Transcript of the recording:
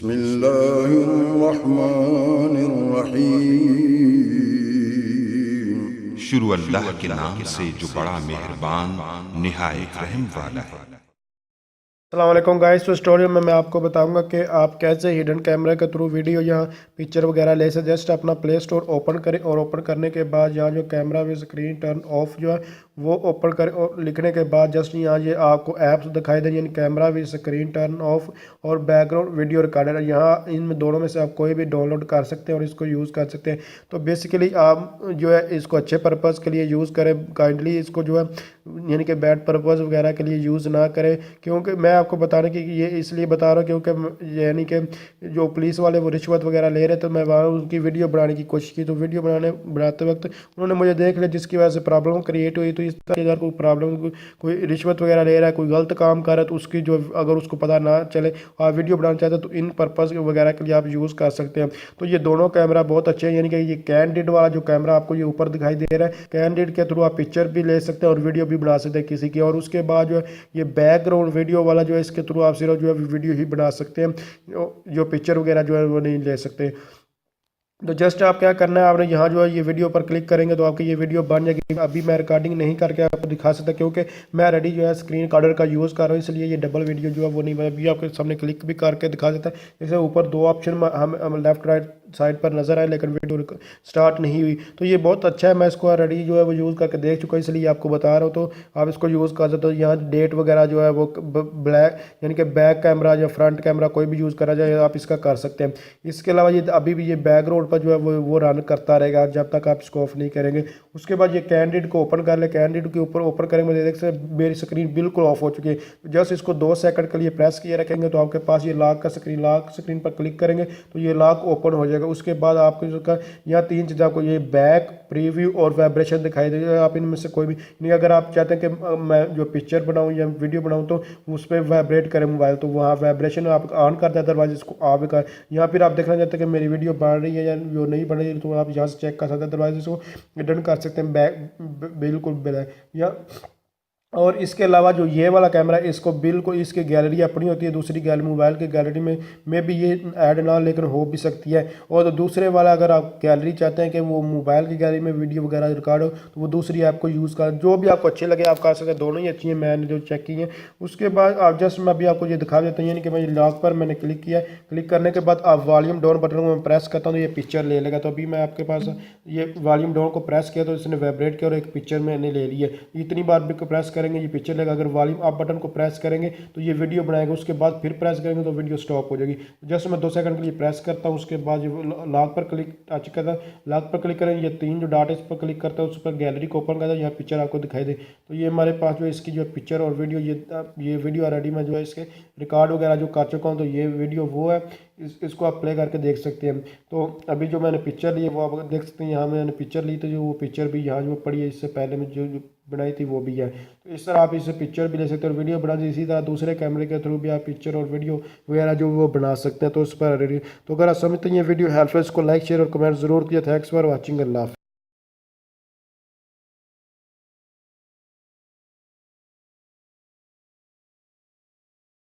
बिस्मिल्लाहिर्रहमानिर्रहीम। शुरू अल्लाह के नाम से जो बड़ा मेहरबान निहायत रहम वाला है। अस्सलाम गाइस। तो स्टोरी में मैं आपको बताऊंगा कि आप कैसे हिडन कैमरा के थ्रू वीडियो या पिक्चर वगैरह ले सकते। जस्ट अपना प्ले स्टोर ओपन करें और ओपन करने के बाद यहाँ जो camera with screen turn off जो है वो ओपन करें और लिखने के बाद जस्ट यहाँ ये आपको ऐप्स दिखाई देंगे, यानी camera with screen turn off और बैकग्राउंड वीडियो रिकॉर्डर। यहाँ इन दोनों में से आप कोई भी डाउनलोड कर सकते हैं और इसको यूज़ कर सकते हैं। तो बेसिकली आप जो है इसको अच्छे पर्पज़ के लिए यूज़ करें, काइंडली इसको जो है यानी कि बैड पर्पज़ वगैरह के लिए यूज़ ना करें। क्योंकि मैं आपको बताने की ये इसलिए बता रहा हूँ क्योंकि यानी कि जो पुलिस वाले वो रिश्वत वगैरह ले रहे थे, मैं वहाँ उनकी वीडियो बनाने की कोशिश की, तो वीडियो बनाते वक्त उन्होंने मुझे देख लिया, जिसकी वजह से प्रॉब्लम क्रिएट हुई। तो इस तरह अगर कोई प्रॉब्लम, कोई रिश्वत वगैरह ले रहा है, कोई गलत काम कर रहा है, तो उसकी जो अगर उसको पता ना चले आप वीडियो बनाना चाहते हैं तो इन पर्पज़ वगैरह के लिए आप यूज़ कर सकते हैं। तो ये दोनों कैमरा बहुत अच्छे हैं, यानी कि ये कैंडिड वाला जो कैमरा आपको ये ऊपर दिखाई दे रहा है, कैंडिड के थ्रू आप पिक्चर भी ले सकते हैं और वीडियो भी बना सकते हैं किसी की। और उसके बाद जो है ये बैकग्राउंड वीडियो वाला जो है इसके थ्रू आप सिर्फ जो है वीडियो ही बना सकते हैं, जो पिक्चर वगैरह जो है वो नहीं ले सकते। तो जस्ट आप क्या करना है, आपने यहाँ जो है ये वीडियो पर क्लिक करेंगे तो आपकी ये वीडियो बन जाएगी। अभी मैं रिकॉर्डिंग नहीं करके आपको दिखा सकता क्योंकि मैं रेडी जो है स्क्रीन रिकॉर्डर का यूज़ कर रहा हूँ, इसलिए ये डबल वीडियो जो है वो नहीं, मैं अभी आपके सामने क्लिक भी करके दिखा देता है। जैसे ऊपर दो ऑप्शन हम लेफ्ट राइट साइड पर नजर आए लेकिन वीडियो स्टार्ट नहीं हुई। तो ये बहुत अच्छा है, मैं इसको रेडी जो है वो यूज़ करके देख चुका हूँ, इसलिए आपको बता रहा हूँ। तो आप इसको यूज़ कर सकते हो। यहाँ डेट वगैरह जो है वो ब्लैक यानी कि बैक कैमरा या फ्रंट कैमरा कोई भी यूज़ करा जाए आप इसका कर सकते हैं। इसके अलावा ये अभी भी ये बैकग्राउंड पर जो है वो रन करता रहेगा जब तक आप इसको ऑफ नहीं करेंगे। उसके बाद ये कैंडिड को ओपन कर ले, कैंडिड के ऊपर ओपन करेंगे तो देख सकते मेरी स्क्रीन बिल्कुल ऑफ हो चुकी है। जस्ट इसको 2 सेकंड के लिए प्रेस किए रखेंगे तो आपके पास ये लॉक स्क्रीन पर क्लिक करेंगे तो ये लॉक ओपन हो जाएगा। उसके बाद आपको इसका यहाँ 3 चीज़ें आपको ये बैक, प्रीव्यू और वाइब्रेशन दिखाई देगा। आप इनमें से कोई भी नहीं, अगर आप चाहते हैं कि मैं जो पिक्चर बनाऊँ या वीडियो बनाऊँ तो उस पर वाइब्रेट करें मोबाइल, तो वहाँ वाइब्रेशन आप ऑन कर दें, अदरवाइज इसको ऑफ कर। यहाँ फिर आप देखना चाहते हैं कि मेरी वीडियो बन रही है या जो नहीं बन रही है तो आप यहाँ से चेक कर सकते हैं, अदरवाइज इसको डन कर सकते हैं बिल्कुल ब्लैक या। और इसके अलावा जो ये वाला कैमरा है इसको बिल्कुल इसकी गैलरी अपनी होती है, दूसरी गैलरी मोबाइल की गैलरी में भी ये ऐड ना लेकिन हो भी सकती है। और तो दूसरे वाला अगर आप गैलरी चाहते हैं कि वो मोबाइल की गैलरी में वीडियो वगैरह रिकॉर्ड हो तो वो दूसरी ऐप को यूज़ कर, जो भी आपको अच्छे लगे आप कर सकते हैं, दोनों ही अच्छी हैं, मैंने जो चेक की हैं। उसके बाद आप जस्ट मैं अभी आपको ये दिखा देता हूँ, यानी कि मैं लॉक पर मैंने क्लिक किया, क्लिक करने के बाद आप वॉल्यूम डाउन बटन को मैं प्रेस करता हूँ तो ये पिक्चर ले लेगा। तो अभी मैं आपके पास ये वॉल्यूम डाउन को प्रेस किया तो इसने वाइब्रेट किया और एक पिक्चर मैंने ले ली है। इतनी बार भी प्रेस करेंगे ये पिक्चर लेगा। अगर वॉल्यूम अप बटन को प्रेस करेंगे तो ये वीडियो बनाएगा, उसके बाद फिर प्रेस करेंगे तो वीडियो स्टॉप हो जाएगी। जस्ट मैं 2 सेकंड के लिए प्रेस करता हूँ, उसके बाद लॉक पर क्लिक टच करता है, लॉक पर क्लिक करेंगे, ये 3 जो डॉट है इस पर क्लिक करता है, उस पर गैलरी को ओपन करता है, यहाँ पिक्चर आपको दिखाई दे। तो ये हमारे पास जो इसकी जो पिक्चर और वीडियो ये वीडियो ऑलरेडी मैं जो है इसके रिकॉर्ड वगैरह जो कर चुका हूँ, तो ये वीडियो वो है, इसको आप प्ले करके देख सकते हैं। तो अभी जो मैंने पिक्चर ली है वो आप देख सकते हैं, यहाँ मैंने पिक्चर ली तो जो वो पिक्चर भी यहाँ जो पड़ी है इससे पहले में जो बनाई थी वो भी है। तो इस तरह आप इससे पिक्चर भी ले सकते हैं और वीडियो बना सकते। इसी तरह दूसरे कैमरे के थ्रू भी आप पिक्चर और वीडियो वगैरह जो वो बना सकते हैं। तो उस पर तो अगर आप समझते हैं ये वीडियो हेल्पफुल, इसको लाइक शेयर और कमेंट जरूर किया। Thanks for watching. अल्लाह।